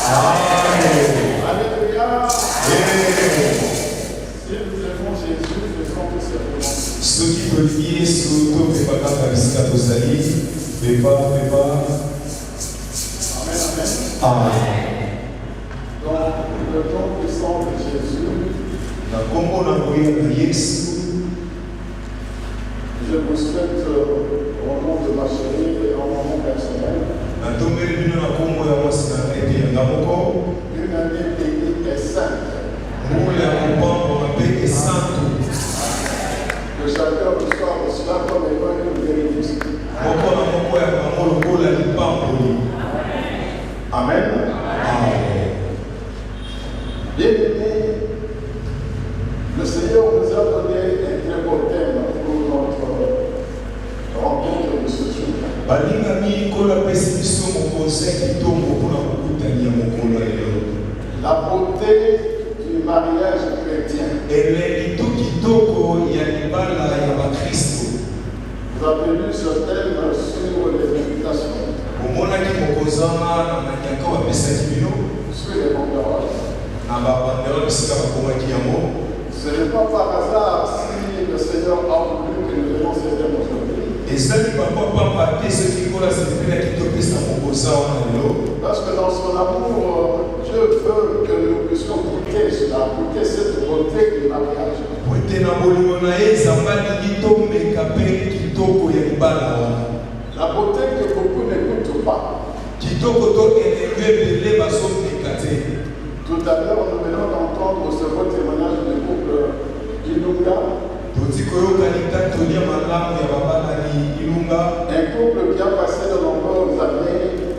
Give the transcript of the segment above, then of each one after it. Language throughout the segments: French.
Amen. Alléluia. Amen. Si nous aimons Jésus, faisons tout simplement. Ce qui peut lier sous tout le bagages à visiter à Tosali, Béba. Amen, amen. Amen. Dans le nom puissant de Jésus, Na kombo na koya na Yesu, je vous souhaite au nom de ma chérie et en mon nom personnel na tombeli bino na kombo ya mwasi na ete ya ngamoko, une année bénie et sainte. mbula ya mopambo mabe esantu. Que chacun reçoive cela comme étant une bénédiction. Moko na moko ya bango lokola lipamboli. Amen. Amen. Bien-aimés, le Seigneur nous a donné un très beau thème pour notre rencontre de ce jour. Balingami kola pesi biso mokonzi kitoko mpona kokutania mokolo ya lelo. La beauté du mariage chrétien. Elengi tu kitoko ya libala ya bakristo. Vous avez lu ce thème sur les invitations, omonaki mokonzi wana na manyaka bapesaki bino sur les banderoles. na babandelo bisika bakomaki yango. Ce n'est pas par hasard si le Seigneur a voulu que nous ayons ce thème aujourd'hui. ezali bapapamba te soki kola sepelaki topesa mokonzi wana lelo. Parce que dans son amour, Dieu veut que nous puissions goûter cela, goûter cette beauté du mariage. po ete na bolingo na ye nzambe alingi tomeka mpe kitoko ya libala wana. La beauté que beaucoup n'écoutent pas. kitoko to elengi ebele bazomeka te. Tout à l'heure, nous venons d'entendre ce beau témoignage du couple Ilunga, toti koyoka litatoli ya malamu ya babalaki ilunga. un couple qui a passé de nombreuses années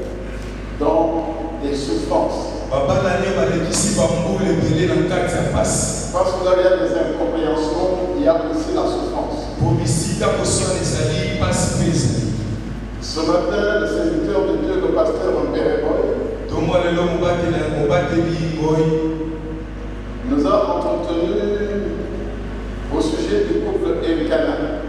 dans des souffrances. babalani balekisi bambula ebele na kati ya pasi. Parce que là, il y a des incompréhensions, il y a aussi la souffrance. po bisika kosala ezali pasi mpe ezali. Ce matin, le serviteur de Dieu, le pasteur Mbéreboy, tomwa lelo mobateli ngoyi nous a entretenu au sujet du couple Elkana,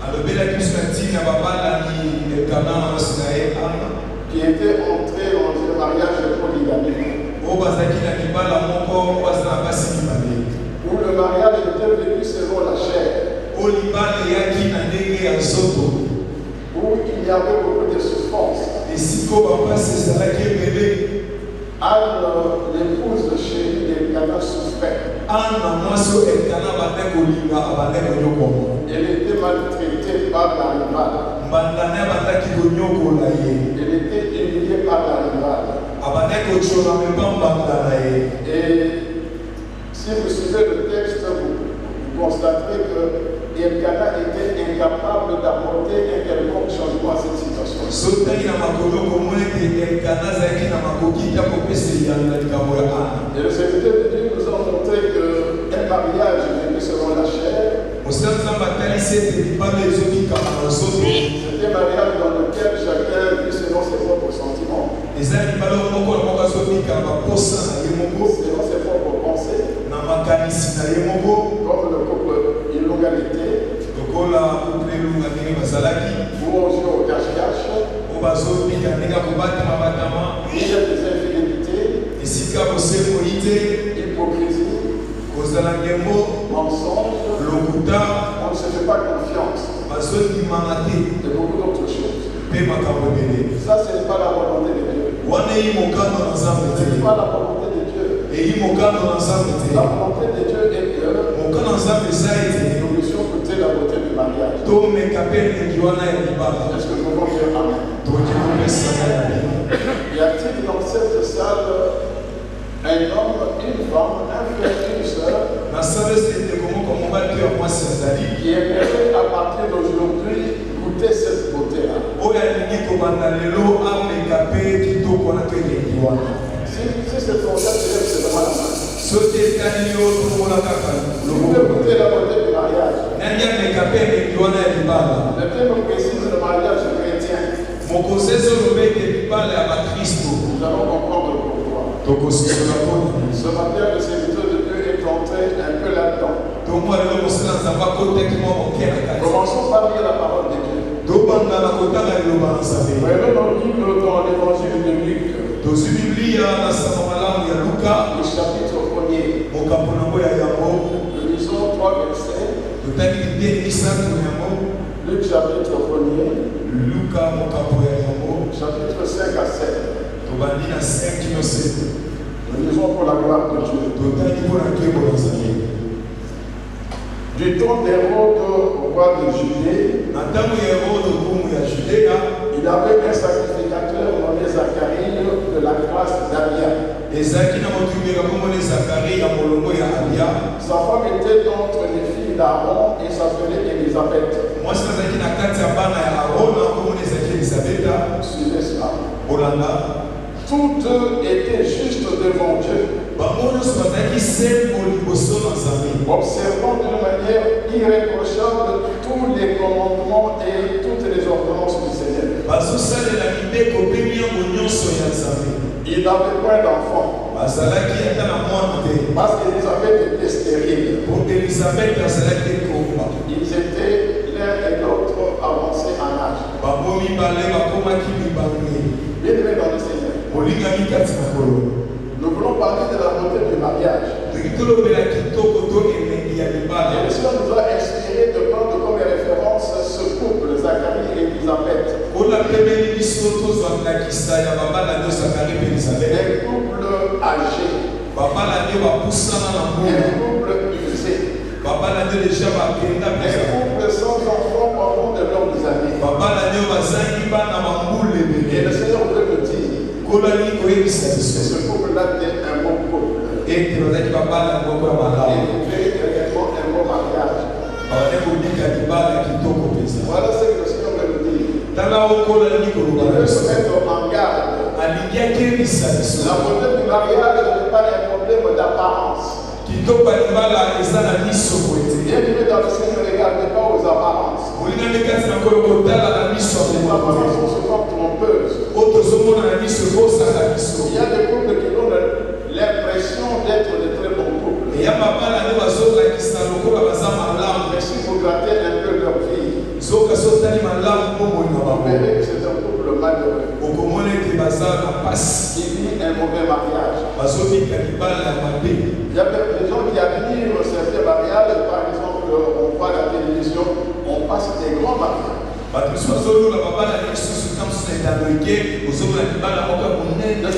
alobelaki biso na ntina babalani ekana na mwasi na ye ana qui était entré dans un mariage polygamique, oyo bazalaki na libala moko baza na basi mibale où le mariage était vécu selon la chair, oyo libala eyaki na ndenge ya nzoto, où il y avait beaucoup de souffrances. esika oyo bapasi ezalaki ebele. Anne, l'épouse chérie d'Elkana, souffrait. ana mwasi oyo ekana bande kolinga abande konyokoma. Elle était maltraitée par la rivale. mbandana abandaki konyokola ye, Elle était humiliée par la rivale. abandaki kotyona mepa mbandana ye. Et si vous suivez le texte, vous constaterez que Elkana était incapable d'apporter un quelconque changement à cette situation. sotangi na makolo komona ete ekana azalaki na makoki ya kopesa eyano na likambo ya ana. Et le serviteur de Dieu nous a montré qu'un mariage vécu selon la chair, mosala nzambe atalisi ete libala ezokikama na nzoto c'est un mariage dans lequel chacun vit selon ses propres sentiments, eza libala oyo moko na moko azobikama baposa na ye moko selon ses propres pensées, na makanisi na ye moko, comme le couple Ilunga l'était, lokola couple elunga ndenge bazalaki où on joue au cache-cache, oyo bazobika ndenge ya kobatama batama il y a des infidélités, esika bosemoi te, hypocrisie, kozala ngembo, mensonge, lokuta, on ne se fait pas confiance, bazondimanga te et beaucoup d'autres choses. mpe makambo ebele. Ça, ce n'est pas la volonté de Dieu. wana eyi mokano na nzambe Ce n'est te, pas la volonté de Dieu. eyi mokano na nzambe te. La volonté de Dieu est que mokano na nzambe eza ete nous puissions goûter la beauté du mariage. tomeka mpe elengi wana ya libala. Est-ce que nous pouvons dire Amen? tokoki kopesana ya bino. Y a-t-il dans cette salle un homme, une femme, un frère, une sœur na sala ese ndeko moko mobali to ya mwasi azali qui aimerait à partir d'aujourd'hui goûter cette beauté-là? oyo alingi kobanda lelo ameka mpe kitoko wana to elengi wana. Si c'est ton cas, c'est vraiment la main. soki etali yo tomona kaka Vous pouvez goûter la beauté du mariage. nani ameka mpe elengi wana ya libala. Le thème précise le mariage chrétien. mokonzi ezoloba ete libala ya bakristo Nous allons comprendre pourquoi. tokososola mpona Ce matin, le serviteur de Dieu est entré un peu là-dedans. tomwa lelo mosala nzambe akotaki mwa moke na kati. Commençons par lire la parole de Dieu. tobanda na kotanga liloba na nzambe. Prenons nos livres dans l'évangile de Luc. tozwi biblia na samba malamu ya luka le chapitre 1er. mokambo nango ya yango Nous lisons 3 versets. totali biteni misato na yango Luc chapitre 1er, luka mokambo ya yango chapitre 5 à 7. tobandi na 5 kino 7 Nous lisons pour la gloire de Dieu. totali mpona nkembo na nzambe Du temps d'Hérode, roi de Judée, na ntango ya herode nkumu ya judea il avait un sacrificateur nommé Zacharie de la classe d'Abia. ezalaki na motumika komona zakari ya molongo ya abia Sa femme était d'entre les filles d'Aaron et s'appelait Élisabeth. mwasi azalaki na kati ya bana ya arona komona ezalaki elizabeta Suivez cela. olanda Tous deux étaient justes devant Dieu, bango nyonso bazalaki sembo liboso na nzambe observant d'une manière irréprochable tous les commandements et toutes les ordonnances du Seigneur. bazosalela mibeko mpe miango nyonso ya nzambe Il n'avait point d'enfant, bazalaki ata na mwana te parce qu'Élisabeth était stérile. po elizabete azalaki ekomba Ils étaient l'un et l'autre avancés en âge. bango mibale bakomaki mibange Bien-aimés dans le Seigneur, molingami kati na kolo nous voulons parler de la beauté du mariage. toki tolobela kitoko to elengi ya Et libala le Seigneur nous a inspiré de prendre comme référence ce couple, Zacharie et Élisabeth. mpona pemeli biso tozwa ndakisa ya babala nde zakari mpe elizabete Un couple âgé, babala nde bapusana na un mbula couple usé, babala nde deja bakenda un mpenza couple sans enfant pendant de longues années. babala nde bazangi bana bambula Et ebele le Seigneur voulait nous dire kolali koyebisa que biso ce couple-là était un bon couple. ete bazalaki babala moko ya Et malamu il fait réellement un bon mariage. babane kobika libala kitoko mpenza Voilà ce que le Seigneur veut nous dire. tala okolali Il koloba na veut se biso mettre en garde. alingi akebisa biso La beauté du mariage n'est pas un problème d'apparence. kitoko ya libala eza na miso boye Bien-aimés dans le Seigneur, ne regardez pas aux apparences. molingami kati na kolo kotala na miso ya Les moto apparences sont souvent trompeuses. oyo tozomona na miso ekosaka biso Il y a des couples qui donnent l'impression d'être de très bons couples. eya babala nde bazolakisa lokola baza malamu Mais si vous grattez un peu leur vie, soka sotali malamu bomoi na vous bango verrez que c'est un couple malheureux okomona ete baza na pasi qui vit un mauvais mariage. bazobika libala ya mabe Il y a des gens qui admirent certains mariages, par exemple, on voit la télévision, on passe des grands mariages. bato biso bazolola babala lisusu ta mosusu na etando eke ozomona libala moko ya monene De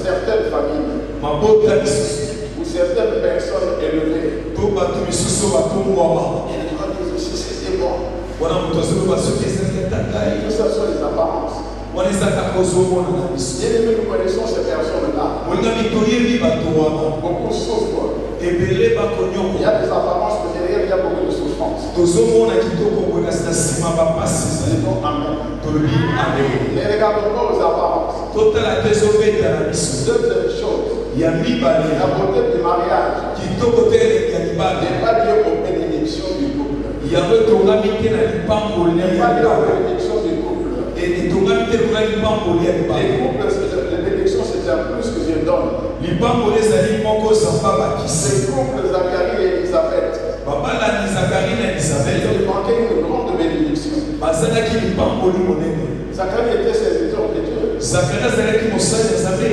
certaines familles mabota lisusu ou certaines personnes élevées. to bato misusu batombwama Et les gens disent aussi c'était bon. wana moto azoloba soki ezalaki ataka Et tout ça sont les apparences. wana eza kaka ozomona na biso Bien aimé, nous connaissons ces personnes-là. molingami toyebi bato wana Beaucoup souffrent. ebele Il y bakonyoko a des apparences, mais derrière, il y a beaucoup de souffrance. tozomona kitoko boye kasi na nsima bapasi ezali Disons Amen. tolobi amen Ne regardons pas aux apparences. totala te ezobeta na biso Deuxième chose, ya mibale la beauté du mariage kitoko te elengi ya libala n'est pas liée aux bénédictions du couple. yango etongami te na lipamboli ya N'est pas liée aux libala bénédictions du couple. etongami te lokola lipamboli ya Les libala couples, les bénédictions, c'est un plus que Dieu donne. lipamboli ezali moko zamba bakisi Ces couples, Zacharie et Élisabeth, babalani zakari na ils elizabete ont manqué une grande bénédiction. bazalaki lipamboli monene Zacharie était serviteur de Dieu, zakari azalaki mosali ya nzambe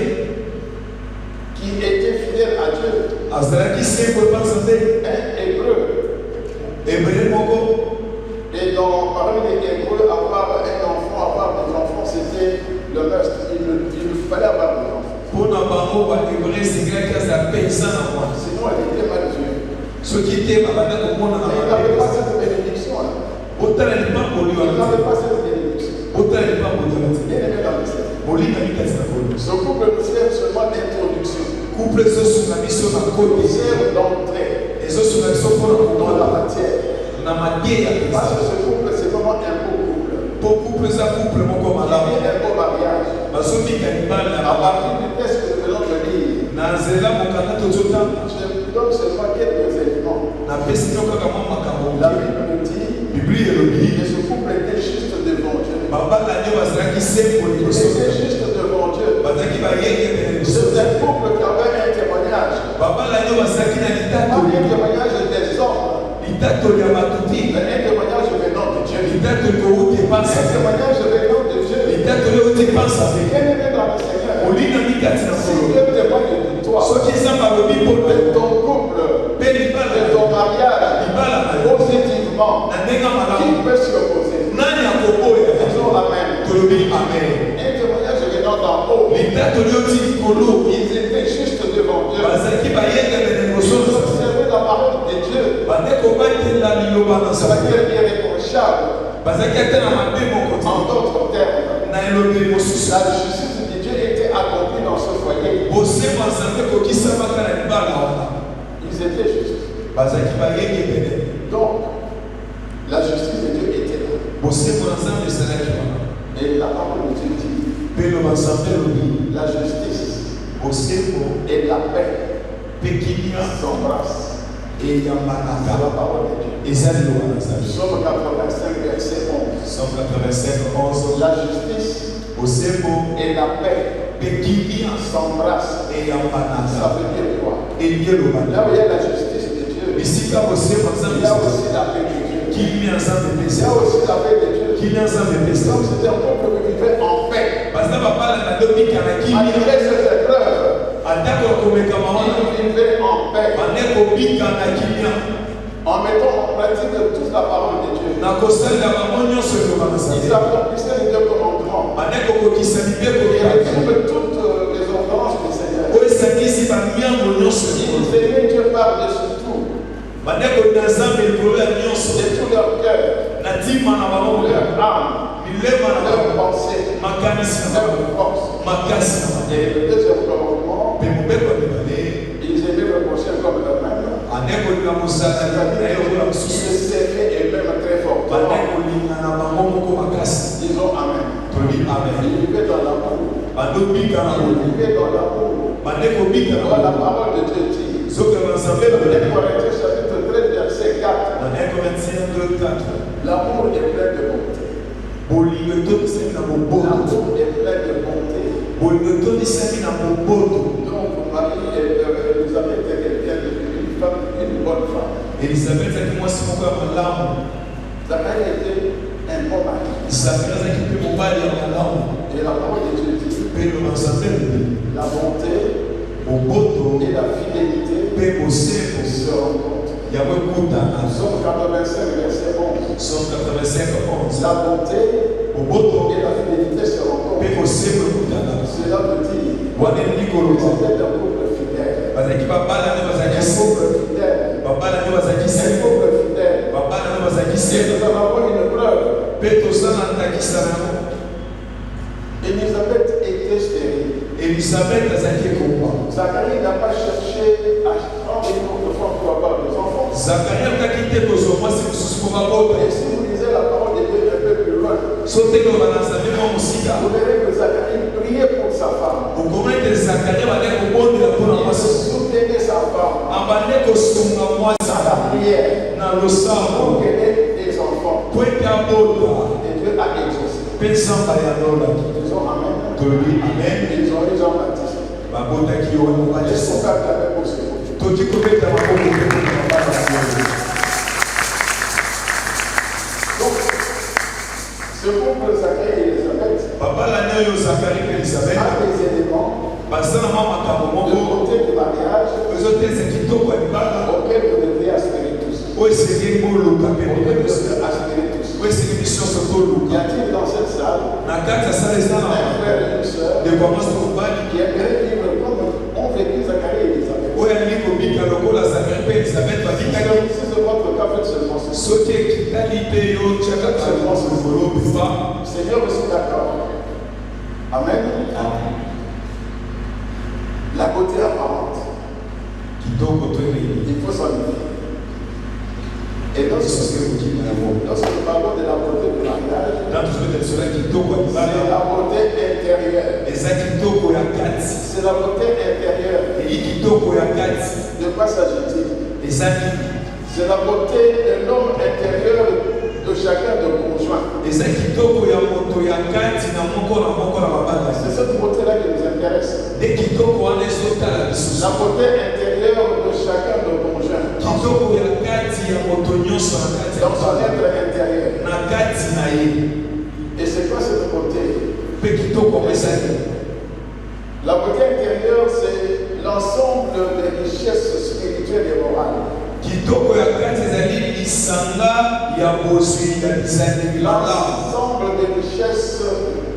qui était fidèle à Dieu, azalaki sembo epa nzambe un hébreu. ebrele moko Et parmi les hébreux, avoir un enfant, avoir des enfants, c'était le must. Il fallait avoir des enfants. mpona bango bahebre esengelaki azala mpe eza na mwana Sinon, elle était mal vue. soki te babanda komona na Mais il n'avait pas mabe cette bénédiction-là. botala lipamboli Il wana n'avait pas cette bénédiction. botala lipamboli wana te Bien aimé dans le Seigneur. molingami kati na kolo Ce couple nous sert seulement d'introduction. couple ezosunga biso na Il kote sert d'entrée ezosunga biso mpona dans la komona matière. na madie ya Parce pesa que ce couple, c'est vraiment un beau couple. po couple eza couple moko Il malamu y a un beau mariage. bazobika libala ya À malamu partir du texte que nous venons de lire, na nzela mokanda tozotanga je donne seulement quelques éléments. napesi bino kaka mwa makambo La moke Bible nous dit biblie elobi que ce couple était juste devant Dieu. babala nde bazalaki sembo Il liboso était juste devant Dieu. bazalaki bayenge pene liboso C'est un couple qui avait un témoignage. babala nde bazalaki na Pas litatoli un témoignage des hommes, litatoli ya batuti mais un témoignage venant de Dieu. litatoli kouti Un epansa témoignage venant de Dieu. litatoli outi epansa Bien aimé dans le Seigneur. olinga kati na Si mokolo. Dieu témoigne de toi, Soki nzambe alobi mpo de ton couple, mpe libala de ton mariage, libala na yo positivement, na ndenge qui malamu peut s'y opposer? nani akoboya? Disons Amen. Tolobi amen. Un témoignage venant d'en haut. Litatoli oti likolo Ils étaient juste devant Dieu. bazalaki bayekele liboso Ils observaient la parole de Dieu. bandeko batela liloba na Ça va nzambe dire irréprochable. bazalaki ate na mabe moko te. En d'autres termes, na elobeli mosusu la justice de Dieu était accomplie dans ce foyer. bosembo ya nzambe ekokisamaka na libala wana Ils étaient justes. bazalaki bayekebele Donc, la justice de Dieu était là. bosembo na nzambe ezalaki wana Et la parole de Dieu dit, mpe loba nzambe elobi la justice bosembo et la paix mpe kimia s'embrassent. C'est eyambanaka la parole de Dieu. eza liloba na nzambe. Psaume 85, verset 11. Somme 85, 11. La justice bosembo et la paix mpe kimia s'embrassent. Ça eyambanaka veut dire quoi? elieloba Là où il y a la justice de Dieu, bisika bosembo il nzambe y a aussi la paix de Dieu. kimia nzambe Il y epesa a aussi la paix de Dieu. kimia nzambe epesa Donc c'est un peuple qui vivait en paix. baza babala na dobika na kimia Malgré ces épreuves, atako komekama wana ils vivaient en paix. bande kobika na kimia En mettant en pratique toute la parole de Dieu. na kosalela bango nyonso eloba na Ils nzambe accomplissaient les deux commandements. bande kokokisa mibeko Ils ya résument toutes les ordonnances du Seigneur. oyo esangisi bamiango nyonso Ils aimaient Dieu par-dessus tout, bande kolinga nzambe likolo ya nyonso de tout leur cœur, na ntima na bango leur âme, milema na leur bango pensée, makanisi na leur bango force. makasi na bango Et le deuxième commandement, mpe mobeko ya mibale ils aimaient le prochain comme eux-mêmes. ande kolinga mosala na ye lokola Ils mosusu se servaient eux-mêmes très bande fortement. kolinga na bango moko makasi Disons Amen. tolobi amen Ils vivaient dans l'amour. bandobika na Ils bango vivaient dans l'amour. bande kobika na Voilà la bango parole de Dieu dit. zokeba nzambe 1 Corinthiens chapitre 13, verset 4. na 1 Corinthiens 2:4 L'amour est plein de bonté. bolingo etonisami na boboto L'amour est plein de bonté. bolingo etonisami na boboto Donc, Marie Elisabeth était quelqu'un de une femme, une bonne femme. elizabeth azalaki mwasi moko ya malamu Zacharie était un bon mari. zakari azalaki mpe mobali ya malamu Et la parole de Dieu dit mpe loba nzambe elobi la bonté boboto et la fidélité mpe bosembo se rencontrent. yango ekutana Psaume 85, verset 11. Somme 85:11 La bonté boboto et la fidélité se mpe rencontrent. bosembo ekutana Cela veut dire wana elingi que koloba c'était un couple fidèle. bazalaki babala nde bazalaki Un se couple fidèle. babala nde bazalaki Un se couple fidèle. babala nde bazalaki Et se nous en avons une preuve. mpe tozala ndakisa nango Élisabeth était stérile. elizabeth azalaki ekoba Zacharie n'a pas cherché à prendre une autre femme pour avoir des enfants. zakari akaki te kozwa mwasi mosusu mpo babota Et si vous lisez la parole de Dieu un peu plus loin, so teke loba na nzambe mwa mosika vous verrez que Zacharie priait pour sa femme. okomona ete zakari abande kobondela mpona Il mwasi soutenait sa femme abande kosunga mwasi dans la prière na losambo pour qu'elle ait des enfants. po ete abota Et Dieu a exaucé. mpe nzambe yandolaki Disons Amen. tolobi amen Ils ont eu Jean-Baptiste. babotaki yo wana Est-ce balesa qu'on peut acclamer pour ce mot? toki kobeta maboko mpe kokamabasi Donc, ce couple Zacharie et Élisabeth babalani oyo zakari mpe elizabeth a des éléments baza na mwa makambo de moko beauté du mariage ezoteza kitoko ya libala auquel vous devriez aspirer tous. oyo esengeli boluka mpe Auquel vous biso devriez aspirer tous. oyo esengeli biso nyonso Y toluka a-t-il dans cette salle na kati ya sala eza un na frère et une sœur ndeko ya mwasi mobali qui aimerait vivre comme ont vécu Zacharie et Élisabeth? oyo alingi kobika lokola zakari mpe elizabeth babikaki Si c'est votre cas, faites seulement ceci. soki ekitali mpe yo tiaka kalimo likolo bifa Seigneur, je suis d'accord. Amen. La beauté apparente, kitoko to eleli il faut s'en méfier. Et soki kokima yango lorsque nous parlons de la beauté du mariage, na tozobeta liso ya kitoko ya c'est libala la beauté intérieure. eza kitoko ya kati C'est la beauté intérieure. eyi kitoko ya kati De quoi s'agit-il? eza nini C'est la beauté de l'homme intérieur de chacun de conjoint. eza kitoko ya moto ya kati na moko na babala C'est cette beauté-là qui nous intéresse. nde kitoko wana ezotala lisusu La beauté intérieure de chacun de conjoint. kitoko ya kati ya moto nyonso na kati ya Dans son babala être intérieur. na kati na ye Et c'est quoi cette beauté? mpe kitoko ngo ezali La beauté intérieure l'ensemble des richesses spirituelles et morales. Kitoko ya kati ezali lisanga ya bozwi ya bizali bilanga. L'ensemble des richesses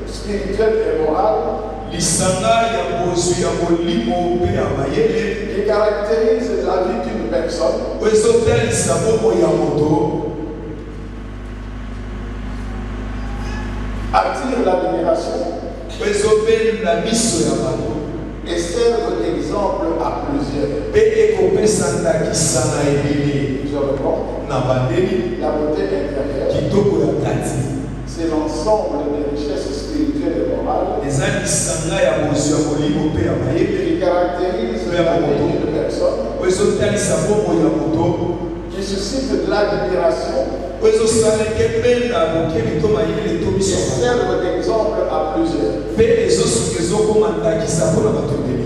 spirituelles et morales lisanga ya bozwi ya molimo mpe ya mayele qui caractérise la vie d'une personne. oyo ezotalisa bomoi ya moto attire l'admiration oyo ezobenda miso ya bato et serve d'exemple à plusieurs. mpe ekopesa ndakisa na ebele Je reprends. na bandeli La beauté intérieure, kitoko ya kati c'est l'ensemble des richesses spirituelles et morales eza lisanga ya bozwi ya molimo mpe ya mayele qui caractérise la vie d'une personne, oyo ezotalisa bomoi ya moto qui suscite de l'admiration oyo ezosaleke benda bokeli to mayele to et miso serve d'exemple à plusieurs. mpe ezosuka ezokoma ndakisa mpona bato ebele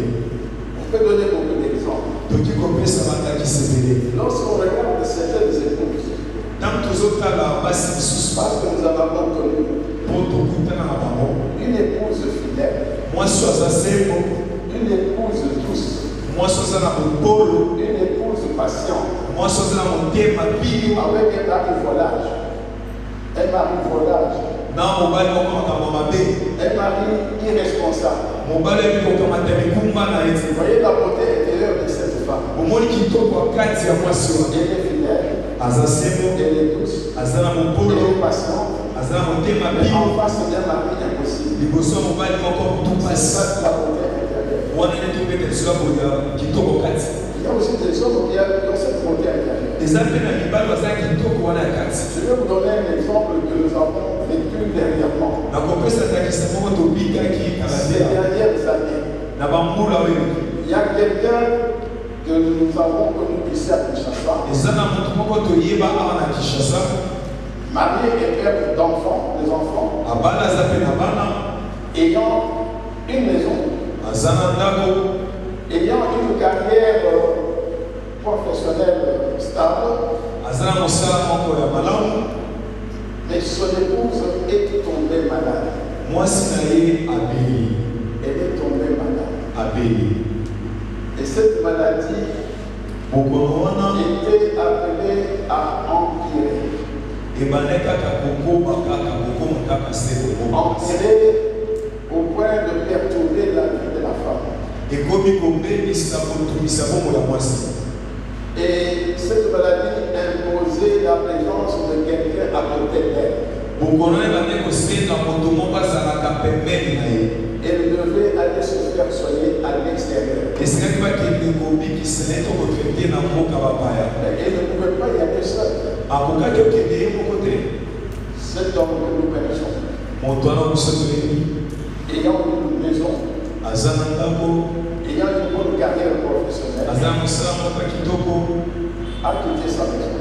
On peut donner beaucoup d'exemples. toki kopesa bandakisa ebele Lorsqu'on regarde certaines épouses, ntango tozotala basi lisusu parce que nous avons connu mpo tokutana na bango une épouse fidèle, mwasi aza sembo une épouse douce, mwasi aza na bopolo une épouse patiente, mwasi aza na motema bino avec un mari volage, na mobali moko makambo mabe un mari irresponsable. mobali ayebi kokamata mikumba na ye Vous voyez la beauté intérieure de cette femme. omoni kitoko ya kati ya mwasi wana Elle est fidèle, aza sembo elle est douce, aza na elle mopolo est patiente, aza na motema mais bino en face d'un mari impossible. liboso ya mobali moko C'est tupasi ça la beauté intérieure. wana nde tobetelisoka boya kitoko kati Il y a aussi des hommes qui ont cette beauté intérieure. eza mpe na mibali baza kitoko wana ya kati Je vais vous donner un exemple que nous avons vécu dernièrement. nakopesa ndakisa moko tobikaki Ces kalatela dernières années, na bambula oyo il y a quelqu'un que nous avons connu ici à Kinshasa, eza na moto moko toyeba awa na kinshasa marié et père d'enfants, des enfants, abala aza mpe na bana ayant une maison, aza na ndako ayant une carrière professionnelle stable, aza na mosala moko ya malamu mais son épouse est tombée malade. mwasi na ye abeli Elle est tombée malade. abeli Et cette maladie bokono wana était appelée à empirer. ebande kaka kokoba kaka kokoma kaka se kokoma Empirer au point de perturber la vie de la femme. ekomi kobebisa kotumisa bomo ya mwasi Et cette maladie imposait la présence de quelqu'un à côté d'elle. bokono ebande kosenga moto moko azalaka pembeni na ye Elle devait aller se faire soigner à l'extérieur. esengaki bakende kobikisa ye to kotrete na mboka bapaya Mais elle ne pouvait pas y aller seule. akokaki okende ye moko te Cet homme que nous connaissons, moto wana biso toyebi ayant une maison, aza na ndako ayant une bonne carrière professionnelle, aza na mosala moko ya kitoko a quitté sa maison.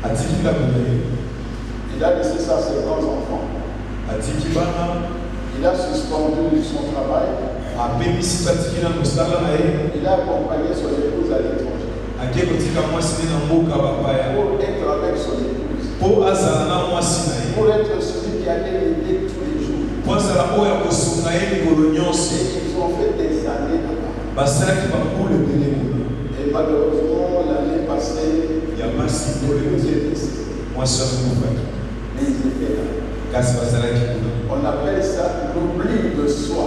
atiki ndako na ye Il a laissé ça à ses grands-enfants. atiki bana Il a suspendu son travail. apemisi to atiki na mosala na ye Il a accompagné son épouse à l'étranger ake kotika mwasi ne na mboka bapaya pour être avec son épouse, mpo azala na mwasi na ye pour être celui qui allait l'aider tous les jours. mpo azala oyo akosunga ye mikolo nyonso Et ils ont fait des années là-bas. basalaki bambula ebele kuna Et malheureusement, l'année passée, ya basi l'épouse pole est décédée. mwasi akokufaki Mais ils étaient là. kasi bazalaki kuna On appelle ça l'oubli de soi.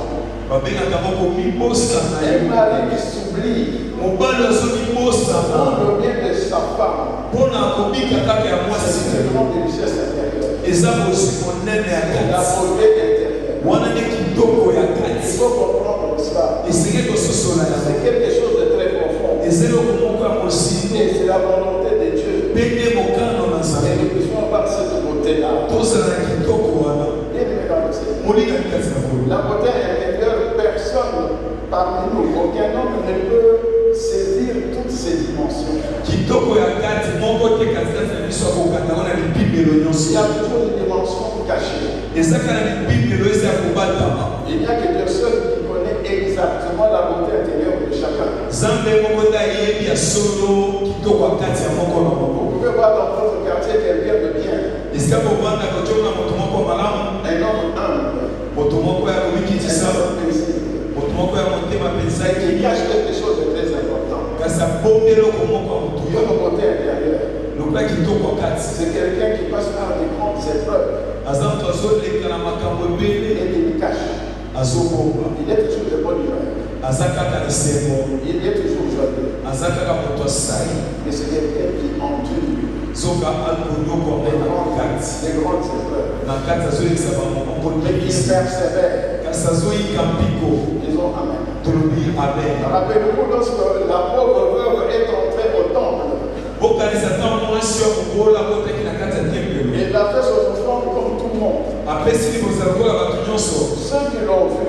babengaka moko mibosana ye Un mari qui s'oublie mobali azomibosana pour le bien de sa femme. mpo na kobika kaka ya mwasi C'est na une ye grande richesse intérieure. eza bozwi monene ya La kati beauté intérieure. wana nde kitoko ya Il kati faut comprendre cela. esenge kososola C'est yango quelque chose de très profond. eza eloko moko ya mosindo Et c'est la volonté de Dieu. mpe nde mokano na Et nzambe nous puissions avoir cette beauté-là. tozala na kitoko wana Bien aimé dans le Seigneur. molingani kati na kolo La beauté intérieure, personne parmi nous, aucun homme ne peut saisir toutes ces dimensions. kitoko ya kati moko te katikati na biso akokanda ngo na lipimelo Il nyonso y a toujours une dimension cachée. ezaka na lipimelo eza ya kobatama Il n'y a que Dieu seul qui connaît exactement la beauté intérieure de chacun. nzambe moko nde ayebi ya solo kitoko ya kati ya moko na moko Vous pouvez voir dans votre quartier quelqu'un de bien, esika kovanda kotiona moto moko malamu un homme humble, moto moko ya un komikitisa homme paisible, moto moko ya motema mpenza qui ekeli cache quelque chose de très kasi abombeli okomoko ya motu Dans le côté intérieur, lokola kitoko kati c'est quelqu'un qui passe par des grandes épreuves aza moto azoleka na makambo ebele et qui le cache. azobomba Il est toujours de bonne humeur. aza kaka lisengo Il est toujours joyeux. aza kaka moto asai Mais c'est quelqu'un qui endure soka akonyoko na kati les grandes épreuves. na kati azolekisa Mais qui bamokolikisi persévère. kasi azoyika mpiko Disons Amen. tolobi amen Rappelez-vous lorsque la pauvre veuve est entrée au temple, bokanisa ntango mwasi ya kobola kotaki na kati ya tempelo il a fait son offrande comme tout le monde. apesi liboza lokola bato nyonso Ceux qui l'ont vu,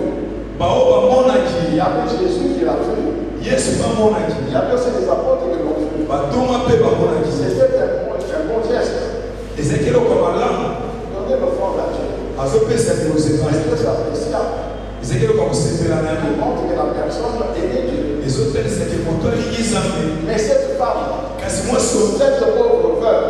bao il bamonaki y avait Jésus qui l'a vu. yesu bamonaki Il y avait aussi les apôtres qui l'ont vu. batoma mpe bamonaki C'était un bon geste. ezaki eloko ya malamu Donner l'offrande à Dieu. azopesa liboza Parce que c'est appréciable. ezaki eloko ya kosepela na Il yango montre que la personne aimait Dieu. ezopelisaki moto alingi nzambe Mais cette femme, kasi mwasi cette pauvre veuve,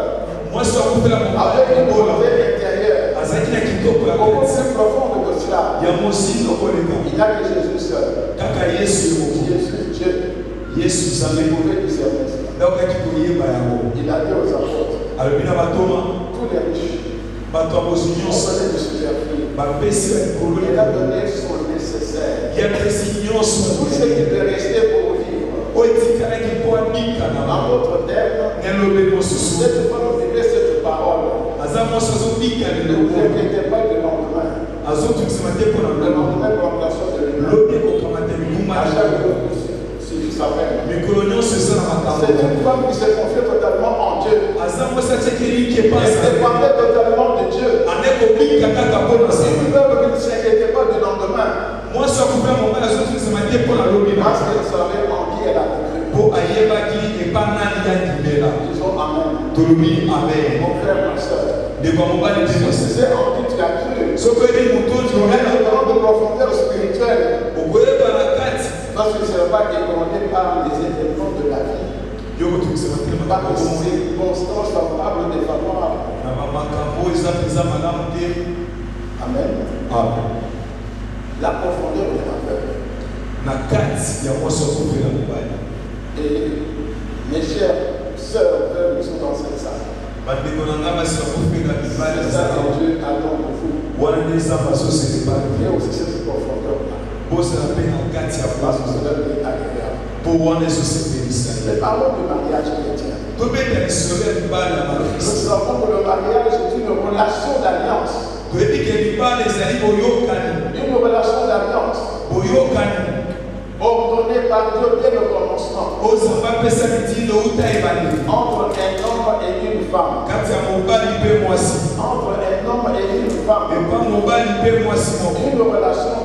mwasi akopela mobali avec une kobola beauté intérieure, azalaki na kitoko ya beaucoup kati plus profonde que cela. ya mosindo koleka Il n'y a que Jésus seul. kaka yesu yemoki Jésus, Dieu, yesu nzambe il pouvait discerner cela. ndakokaki koyeba yango Il a dit aux apôtres, alobi na batoma tous les riches, bato ya bozwi on nyonso faisait du superflu. bapesi ya likolo Il a donné son nécessaire. ya pesi nyonso Tout ce qui peut rester pour vivre. oyo etikalaki mpo abikana En d'autres termes, nelobeli mosusu cette femme vivait cette parole. aza mwasi azobika Ne vous leloko inquiétez pas du lendemain. azotukisama te mpo na Le lendemain pour remplacer de l'humain. lobi ekokamata mikuma À chaque jour, suffit sa peine. mikolo nyonso eza na C'est makambo une femme qui se confie totalement en Dieu. aza mwasi atiaki eliki Elle epasa dépendait totalement de Dieu. ande kobika kaka mpo na C'est nzambe une femme qui ne s'inquiétait pas du lendemain. mwasi akopela mobali azotukisama te mpo na lobi na Parce qu'elle savait en qui elle a cru. mpo ayebaki epa nani yandimela Disons Amen. tolobi amen Mon frère, ma soeur. ndeko ya mobali te Si c'est en qui tu as cru, soki oyebi moto tu aurais ondimela une grande profondeur spirituelle. okoyeba na kati Parce que tu ne seras pas étonné par les événements de la vie. yo kotukisama te Par makambo les circonstances favorables et défavorables. na bamakambo eza mpenza malamu te Amen. amen La profondeur de la peur. na kati ya mwasi akopela mobali Et mes chers sœurs, frères, nous sommes dans cette salle. bandeko na nga basi bakopela mibali C'est ça que Dieu attend de vous. wana nde nzambe azoselebaki Il y a aussi cette profondeur-là. bozala mpe na kati ya Parce que basi cela est agréable. mpo wana ezosepelisa Mais ye parlons du mariage chrétien. tobeta lisolo ya mibali ya Nous bakristo savons que le mariage est une relation d'alliance. toyebi ke mibali ezali boyokani Une relation d'alliance boyokani ordonnée par Dieu dès le commencement. oyo nzambe apesa mitindo uta ebale Entre un homme et une femme. kati ya mobali mpe mwasi Entre un homme et une femme. epa mobali mpe mwasi moko Une relation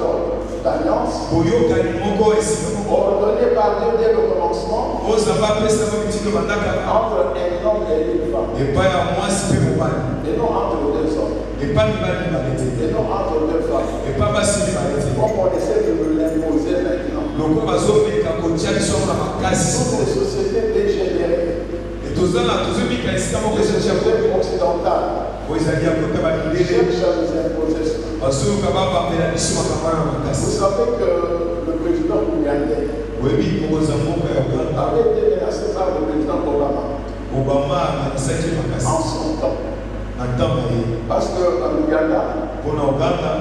d'alliance boyokani moko esika moko ordonnée par Dieu dès le commencement. oyo nzambe apesaka mitindo bandakaka Entre un homme et une femme. epai ya mwasi mpe mobali Et non entre deux hommes. epa mibali mibale te Et non entre deux femmes. epa basi mibale te Comme on essaie de nous l'imposer maintenant. lokola bazomeka kotia biso na makasi Toutes les sociétés dégénérées. tozomika esika moko Les ezotia sociétés occidentales. oyo ezali ya kota balilele Cherchent à nous imposer cela. bazoyoka babambela biso makambo wana Vous makasi savez que le président ougandais oyebi mokonzi ya mboka ya uganda avait été menacé par le président Obama obama amenisaki en makasi son temps. na ntango ye Parce qu'en Ouganda, mpona uganda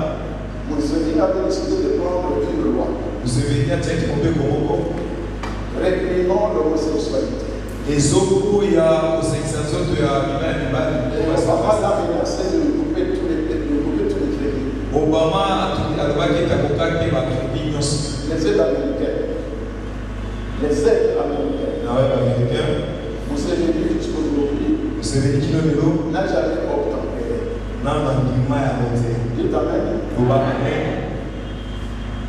Museveni avait décidé de prendre une loi museveni atiaki mobeko moko réprimant l'homosexualité. ezokoya kosangisa nzoto ya mibali mibali Et Obama l'a menacé de lui couper tous les crédits. obama alobaki ete akokaki bakredi nyonso Les aides américaines. Les aides américaines. na oyo baaméricain Museveni jusqu'aujourd'hui museveni kino lelo n'a jamais obtempéré. nana ndima yango te Dites Amen. lobaka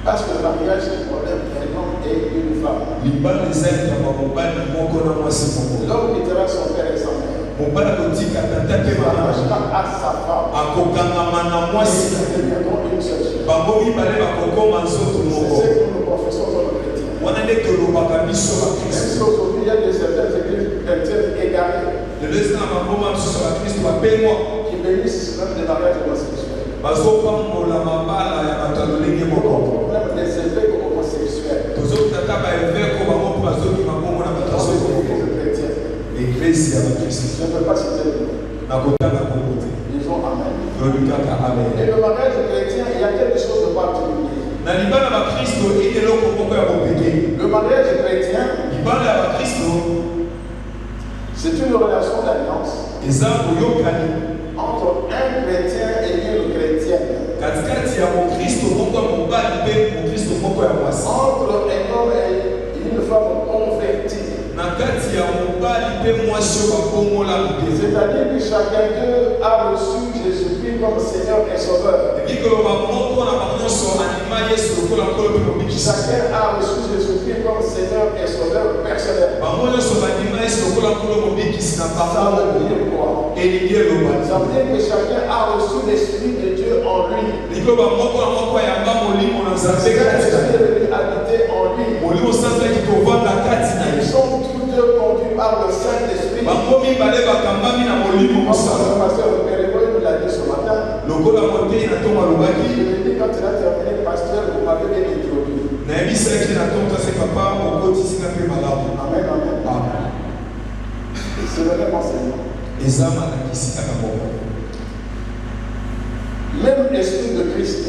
Parce que le mariage, c'est un problème d'un homme et une femme. libala eza likambo ya mobali moko na mwasi moko L'homme quittera son père et sa mère. mobali akotika tata mpe Il mama s'attachera à sa femme. akokangama na Et mwasi ils deviendront une seule chair. bango mibale bakokoma nzoto C'est moko ce que nous confessons comme chrétiens. wana nde tolobaka biso Même bakristo si aujourd'hui il y a des certaines églises chrétiennes égarées lelo eza na maboma mosusu ya bakristo bapengwa qui bénissent même des mariages homosexuels. bazopambola mabala ya bato ya lolenge moko Même des évêques homosexuels. tozokutata baeveko bango mpo bazobima bongo na bato espèce ya bakristo Je ne peux pas citer le nom. nakotanga kombo te Disons Amen. tolobi kaka amen. Et le mariage chrétien, il y a quelque chose de particulier. Na libala bakristo eloko moko ya bopeke. Le mariage chrétien, Libala ya bakristo c'est une relation d'alliance eza boyokani entre un chrétien et une chrétienne. katikati ya mokristo moko ya mobali mpe mokristo moko ya mwasi. Entre un homme et une femme convertie. Na kati ya mobali mpe mwasi oyo babomola mpe. C'est-à-dire que chacun d'eux a reçu Jésus-Christ comme Seigneur et Sauveur. ekikoloba moko na bango nyonso andima yesu lokola nkolo mpe mobikisi. Chacun a reçu Jésus-Christ comme Seigneur et Sauveur personnel. bango nyonso bandima yesu lokola nkolo mobikisi na Ça bango veut dire quoi? elingi eloba. Ça veut dire que chacun a reçu l'Esprit de Dieu en lui. likoloba moko na moko ayamba molimo na nzambe C'est kati l'Esprit na ye. de Dieu habité en lui. molimo osanzaki kovanda kati na Ils ye. sont tous deux conduits par le Saint-Esprit. bango mibale bakambami na molimo Comme mosala. le pasteur Pérégoy nous l'a dit ce matin. lokola motei na ntongo Je alobaki lui ai dit quand il a terminé, pasteur, vous m'avez bien introduit. nayebisaki na ntongo tase papa okotisinga mpe malamu. Amen, amen. Amen. C'est le même enseignement. eza malakisi kaka moko. Même esprit de Christ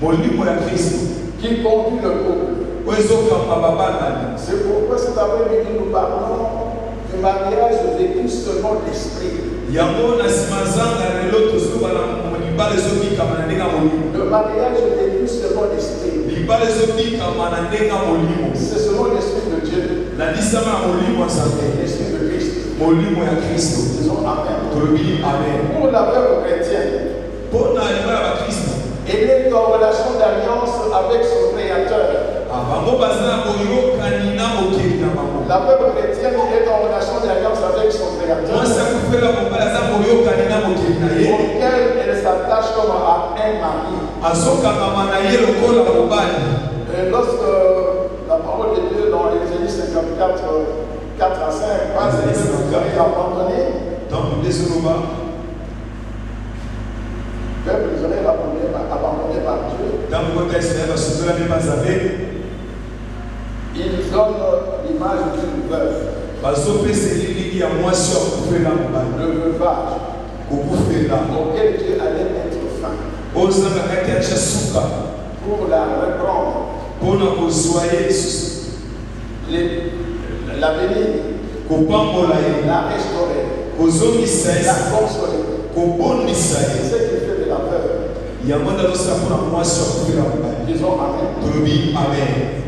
molimo ya kristo qui conduit le couple. oyo ezokamba babandani. C'est pourquoi cet après-midi nous parlons du mariage vécu selon l'esprit. yango na nsima zanga lelo tozoba na libala ezobikama na ndenge ya molimo. Le mariage vécu selon l'esprit. libala ezobikama na ndenge ya molimo. C'est selon l'esprit de Dieu, na lisama ya molimo ya nzambe. l'esprit de Christ. molimo ya kristo. Disons Amen. tolobi amen. Pour la veuve chrétienne, mpo na libala ya bakristo elle est en relation d'alliance avec son Créateur. bango baza na boyokani na mokeli na bango. La veuve chrétienne est en relation d'alliance avec son Créateur, mwasi akufela mobali aza boyokani na mokeli na ye. auquel elle s'attache comme à un mari. azokangama na ye lokola mobali. Et lorsque la parole de Dieu dans l'Ésaïe 54, 4 à 5, parle de ce que vous avez abandonné, donc ezoloba peuple Israël abandonné par Dieu, ntango kota israel basundolami banzambe il donne l'image d'une veuve, bazopesa elilingi ya mwasi oyo akufela mobali. le veuvage, kokufela auquel Dieu allait mettre fin, oyo ozanga kati atia suka pour la reprendre, mpona kozwa ye lisusu la bénir, kopambola ye la restaurer, kozongisa ye la consoler. kobondisa C'est ye. ce qu'il fait de la veuve. yango nde azosala mpona mwasi oyo akufela mobali. Disons Amen. tolobi amen.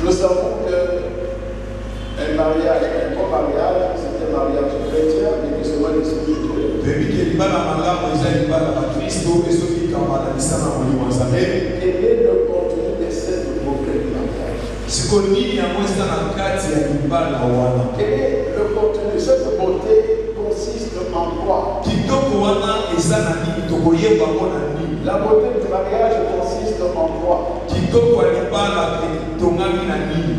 Nous savons qu'un mariage, un bon mariage, c'est un mariage chrétien, mais qui se voit l'esprit de Dieu. toyebi ke libala malamu eza libala bakristo ezobikama na lisana molimo ya nzambe. Quel est le contenu de cette beauté du mariage? siko nini yango eza na kati ya libala wana. Quel est le contenu? Cette beauté consiste en quoi? kitoko wana eza na nini tokoyeba ngo na nini. La beauté du mariage consiste en quoi? kitoko ya libala etongami na nini.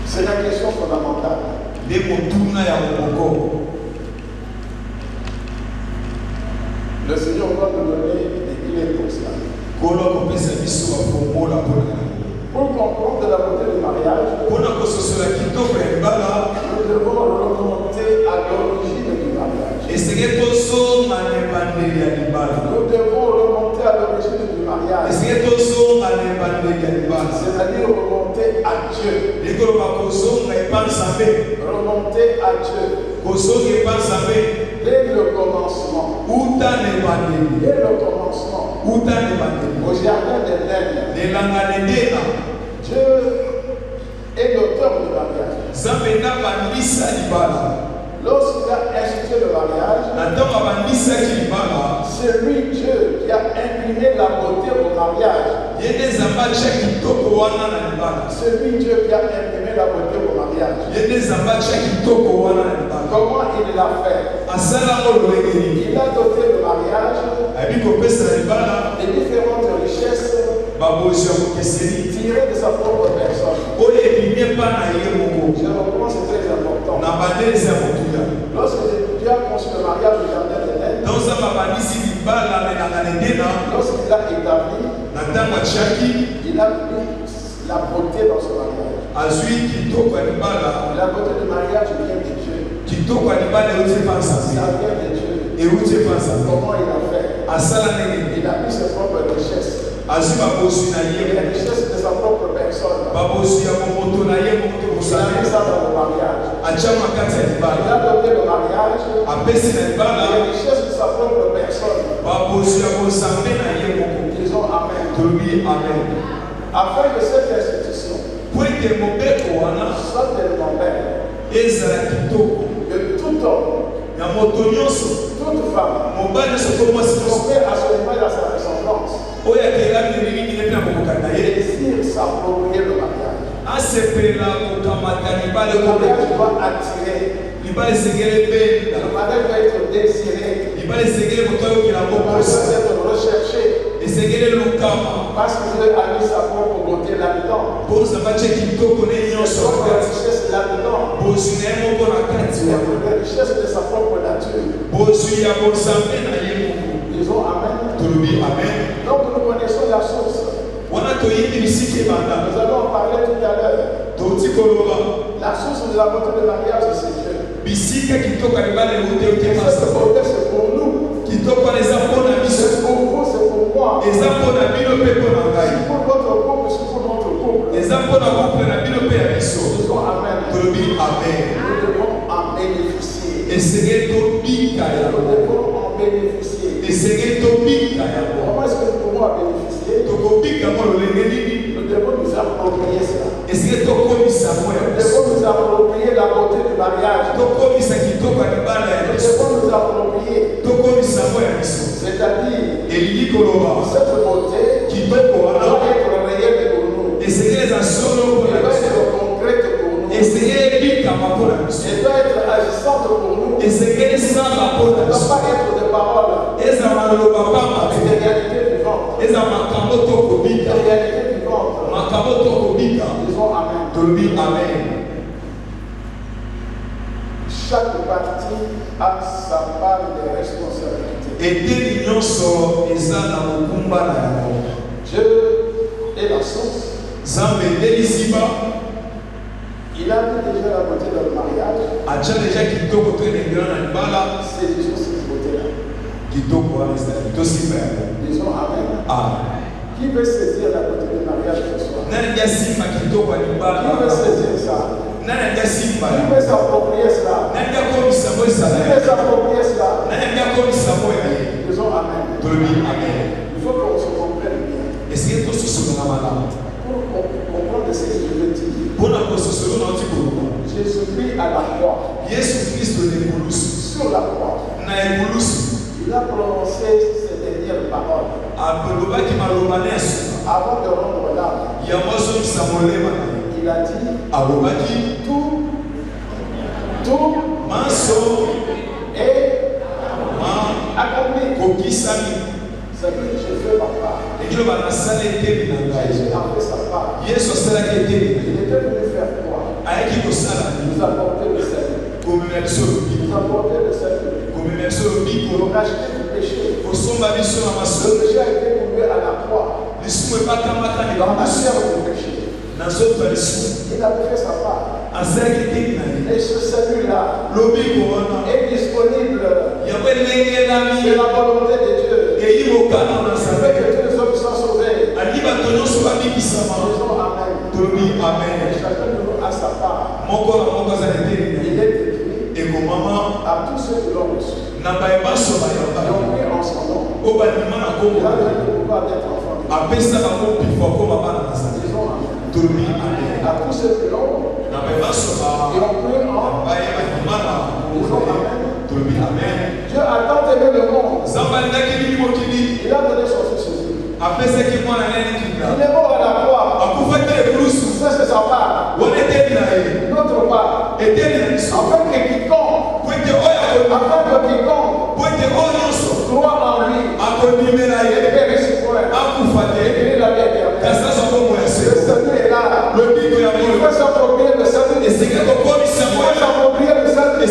C'est la question fondamentale. nde motuna ya moboko. Le Seigneur va nous donner des clés pour cela. kolo akopesa biso bafongola mpona yango. Pour comprendre la beauté du mariage, mpona kososola kitoko ya libala nous devons remonter à l'origine du mariage. esenge tozonga na ebandeli ya libala. Nous devons remonter à l'origine du mariage, esenge tozonga na ebandeli ya libala. c'est-à-dire remonter à Dieu. likoloba kozonga epa nzambe. Remonter à Dieu. kozonga epa nzambe Dès le commencement. uta na ebandeli. Dès le commencement. uta na ebandeli. Au jardin d'Éden, lelanga nedena Dieu est l'auteur du mariage. nzambe nde abandisa libala. Lorsqu'il a institué le mariage, na ntango abandisaki libala c'est lui Dieu qui a imprimé la beauté au mariage. ye nde nzambe atya kitoko wana na libala. C'est lui Dieu qui a imprimé la beauté au mariage. ye nde nzambe atya kitoko wana na libala. Comment il l'a fait? asalango lolenge nini. Il a doté le mariage ayebi kopesa na libala de différentes richesses babozwi ya mokeseni tirées de sa propre personne. oyo ebimi epa na ye moko Je reprends, c'est très important. na bandeli eza ya motuya. Lorsque Dieu a conçu le mariage du jardin d'Éden, lorsqu'il a établi, il a mis la beauté dans ce mariage. La beauté du mariage vient de Dieu. Ça vient de Dieu. Comment il a fait? Il a mis ses propres richesses. Les richesses de sa propre personne. Il a mis ça dans le mariage. Il a donné le mariage. Les richesses de sa propre personne. Disons Amen. Afin que cette institution soit tellement belle que tout homme, toute femme, tombée à son image, à sa ressemblance, désire s'approprier le mariage. Le mariage doit attirer. Le mariage doit être désiré. Le mariage doit être recherché. Parce que Dieu a mis sa propre beauté là-dedans. Sa propre richesse là-dedans. La richesse de sa propre nature. Disons Amen. Donc nous connaissons la source. Nous allons en parler tout à l'heure. La source de la beauté de mariage, c'est Dieu. Et cette beauté, c'est pour nous. C'est pour vous, c'est pour moi. C'est pour votre couple, c'est pour notre couple. Disons Amen. Nous devons en bénéficier. Nous devons en bénéficier. Comment est-ce que nous pouvons en bénéficier? Nous devons nous approprier cela. Nous devons nous approprier la beauté du mariage. Nous devons nous approprier. C'est-à-dire, cette beauté doit être réelle pour nous. Elle doit être concrète pour nous. Elle doit être agissante pour nous. Elle ne doit pas être de paroles. Mais des réalités vivantes. Des réalités vivantes. Disons Amen. Chaque partie a sa part de responsabilité. Dieu est la source. Il a mis déjà la beauté dans le mariage. C'est disons cette beauté-là. Disons Amen. Qui veut saisir la beauté du mariage ce soir? Qui veut saisir ça? Qui veut s'approprier cela? Qui veut s'approprier cela? Disons Amen. Il faut qu'on se comprenne bien. Pour comprendre ce que je veux dire. Jésus-Christ à la croix. Sur la croix. Il a prononcé ces dernières paroles. Avant de rendre l'âme. Il a dit tout est accompli. Ça veut dire que je fais ma part. Jésus a fait sa part. Il était venu faire quoi? Nous apporter le salut. Nous apporter le salut. Nous racheter du péché. Le péché a été couvert à la croix. Dans la chair du péché. Il a fait sa part. Et ce salut-là est disponible. C'est la volonté de Dieu. C'est que tous les hommes soient sauvés. Disons Amen. Chacun de nous a sa part. Il est écrit à tous ceux qui l'ont reçu. Ils ont pris en son nom. Il a donné le pouvoir d'être enfant. Disons Amen. À tous ceux qui l'ont. Ils ont pris en. Disons Amen. Dieu a tant aimé le monde. Il a donné son fils Jésus. Il est mort à la croix. Ça c'est sa part. Notre part. Afin que quiconque croit en lui et périsse point. Il est la vie éternelle. Le salut est là. Il faut s'approprier le salut. Il faut s'approprier le salut.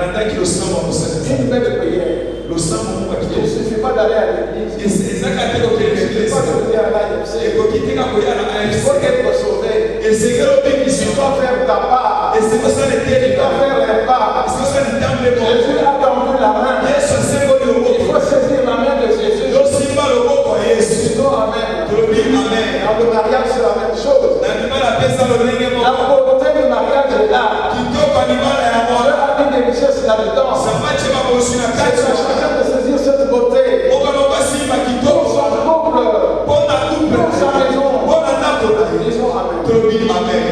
balandaki losambo mosaka Une belle prière. losambo moko Il ne kitoko suffit pas d'aller à l'église. ezaka te kokende Il ne suffit pas de eglise venir à l'AFC. ekoki te kakoya na Il AFC faut être sauvé. esengeli Tu obikiswa dois faire ta part. esengeli osala Tu eteli dois faire les pas. esengeli osala litambe Jésus moko a tendu la main. yesu asengoli Il loboko faut saisir la main de Jésus. yosimba loboko ya yesu Sinon, amen. tolobi amen Dans le mariage, c'est la même chose. na libala apesa lolenge La moko beauté du mariage est là. kitoko ya libala ya Dieu mwana a mis des richesses là-dedans. sambatie babosi na C'est kati à chacun de saisir cette beauté moko moko asimba pour kitoko son couple, mpo na couple pour sa maison. mpo na ndako na ye Disons amen. tolobi amen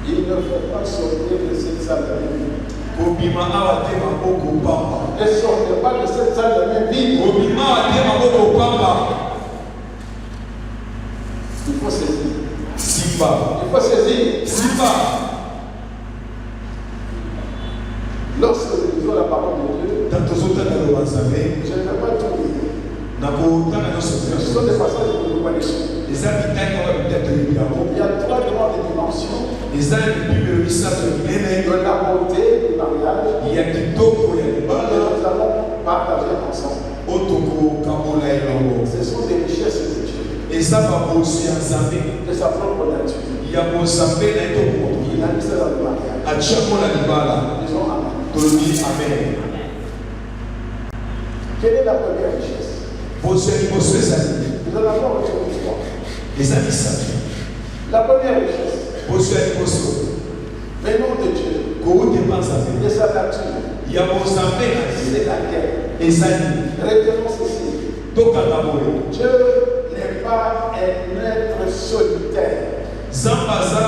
Il ne faut pas sortir de cette salle de même. kobima awa te maboko pamba Ne sortez pas de cette salle de même vide. kobima awa te maboko pamba Il faut saisir. simba Il faut saisir. simba Lorsque nous lisons la parole de Dieu, ntango tozotanga loba nzambe je ne vais pas tout lire. nakotanga nyonso Ce nyonso sont des passages que nous connaissons. eza bitaki kaka bitaki toyebi yango Il y a trois grandes dimensions eza bibelo misato minene de la beauté du mariage ya kitoko ya que libala nous allons partager ensemble. oyo tokokabola elongo Ce sont des richesses de Dieu, eza babosi ya nzambe de sa propre nature. ya bozambe na ye tokomoto Il a mis ça dans le mariage. atiako na libala Disons amen. tolobi amen Quelle est la première richesse? poso ya liboso ezali Nous allons avoir une trois. eza misato La première richesse, poso ya liboso venons de Dieu, kouti mpa nzambe de sa nature, ya bozambe na ye c'est laquelle? ezali Retenons ceci. tokanga boye Dieu n'est pas un être solitaire. nzambe aza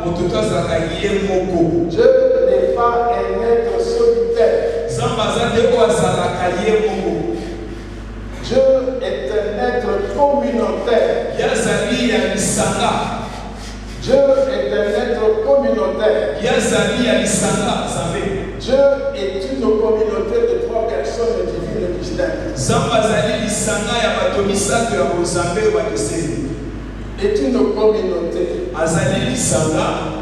moto to azalaka ye moko Dieu n'est pas un être solitaire. nzambe aza te oyo azalaka ye moko Dieu est un être communautaire. ye azali ya lisanga Dieu est un être communautaire. ye azali ya lisanga nzambe Dieu est une communauté de trois personnes divines distinctes. nzambe azali lisanga ya bato misato ya bozambe oyo bakeseni Est une communauté. azali lisanga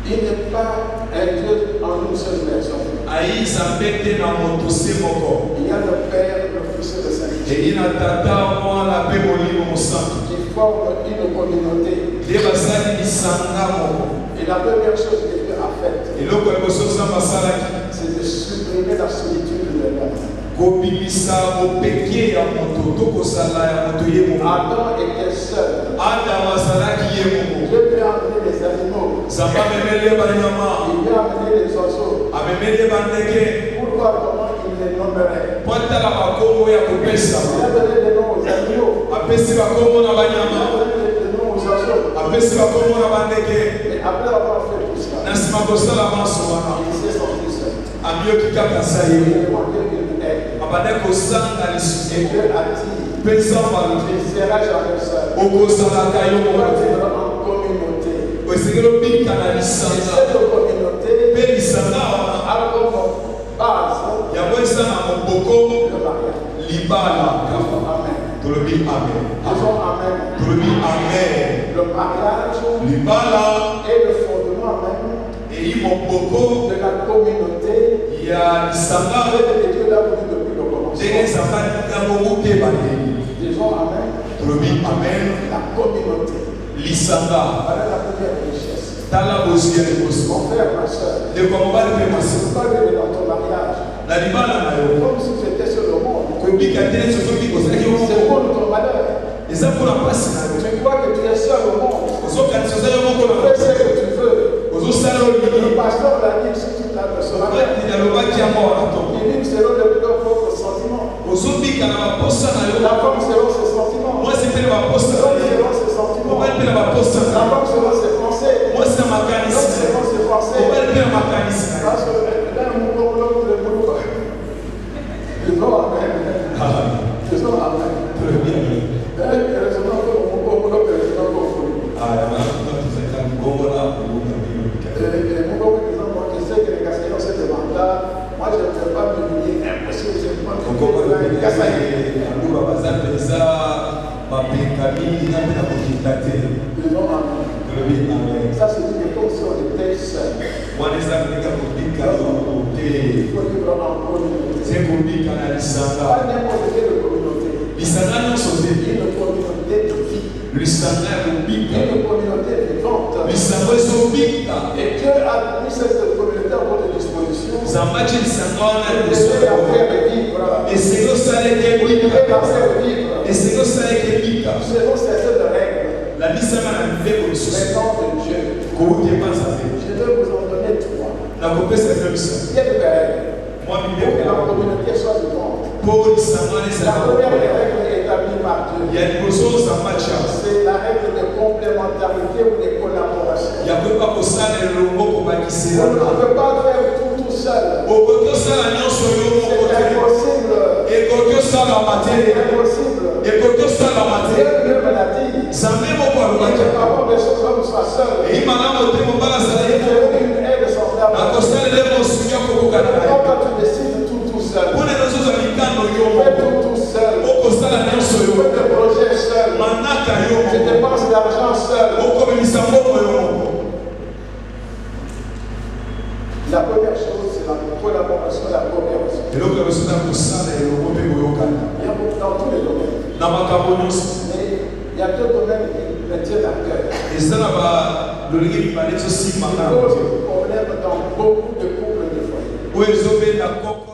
Il n'est pas un Dieu en une seule personne. ayi nzambe te na moto se moko Il y a le Père, le Fils et le Saint-Esprit eyi na tata mwana mpe molimo mosantu qui forment une communauté. nde basali lisanga moko Et la première chose que Dieu a faite, eloko ya liboso nzambe asalaki c'est de supprimer la solitude de l'homme. kobimisa mopeke ya moto to kozala ya moto ye moko Adam était seul. adamu azalaki ye moko Dieu lui a amené les animaux. nzambe amemeli ye banyama Il lui a amené les oiseaux. amemeli ye bandeke Pour voir comment il les nommerait. mpo atala bakombo ya kopesama Il a donné des noms aux animaux. apesi bakombo na Il a banyama donné des noms aux oiseaux. apesi bakombo na bandeke Mais après avoir fait tout ça, na nsima kosala maso wana il s'est senti seul. amioki kaka sa ye Il moko demandait une aide. abande kozanga Et lisusu Dieu a dit, mpe nzambe tu alobi ne seras jamais seul. okozalaka yo Tu vas moko te vivre en communauté. esengeli obika na Et lisanga cette communauté mpe lisanga wana a comme base yango eza na moboko le mariage. libala Disons amen. tolobi amen Disons amen. tolobi amen Le mariage libala est le fondement même eyi moboko de la communauté ya lisanga que Dieu l'a voulu depuis le ndenge commencement. nzambe alingango te bandeli Disons amen. tolobi amen La communauté. lisanga Voilà la première richesse. tala bozwi ya liboso Mon frère, ma soeur, ndeko mobali mpe ne masi peux pas vivre dans ton mariage na libala na yo comme si tu étais sur le monde. kobika te soki kozalaki yo C'est moko pour ton malheur. eza mpona mpasi na yo Tu crois que tu es seul au monde. ozokanisa oza yo moko Tu na fais ce que tu veux. ozosala oyo Le nini pasteur l'a dit sur toute la personne. okati alobaki yango wana to Il vit selon leurs propres sentiments. ozobika na baposa na yo La femme selon ses sentiments. mwasi mpe na baposa na L'homme ye selon ses sentiments. mobali mpe na baposa na La ye femme selon ses pensées. mwasi na L'homme makanisi na ye selon ses pensées. mobali mpe na makanisi na ye Parce que là, l'homme le boulot. Disons amen. Disons amen. Heureusement que mon boulot est le boulot. aya natuzaka ngola Mon boulot, je sais que les Cassayons se demandent là. Moi, je ne peux pas m'humilier. Impossible, je ne peux pas m'humilier. aluba baza mpenza bapengami na mpe na kokita te Disons amen. alobi amen. Ça se dit que comme si on était seul. Wana eza koleka kobika yo te. Il faut vivre en communauté. Ze kobika na lisanga. Pas n'importe quelle communauté. Lisanga nyonso te. Une communauté de vie. Lisanga ya kobika. Une communauté vivante. Lisango ezobika. Et Dieu a mis cette communauté à votre disposition. Nzambe atie lisanga wana liboso Laissez la faire vivre. esenge osala ete Vous devez ebika. la faire vivre. esenge osala ete ebika. Selon certaines règles. labisama na mibeko Les lisusu noms de Dieu. kouti epa nzambe Je vais vous en donner trois. nakopesa ete biso Il y a des règles. mwa Pour que la mibeko communauté soit vivante. mpo lisango wana La ezala première des règles établie par Dieu. ya liboso nzambe atya C'est la règle de complémentarité ou de collaboration. ya koyeba kosala elongo On kobakisela ne peut pas faire tout seul. okoki osala nyonso yo moko C'est te impossible. ekoki osalama te C'est impossible. ekoki osalama te Dieu lui-même l'a dit. nzambe moko Il alobaki ne peut pas laisser l'homme soit seul. eyimaka mote mobala azala ye Il moko faut une aide semblable. nakosalela mosuki ya kokokana na ye Quand tu décides tout seul. mpona ezozwa mikano yo Tu fais moko tout seul. okosala nyonso Tu yo fais des projets seul. manaka yo Tu moko dépenses l'argent seul. okobimisa mbongo yo moko La première chose, c'est la collaboration, la coopération. eloko ya kosala kosala elongo mpe koyokana Il y a beaucoup dans tous les domaines. na makambo nyonso Mais il y a deux domaines qui me tiennent à cœur. eza na balolenge mibale ezosimaka Qui posent problème dans beaucoup de couples de foyers. oyo ezobenda koko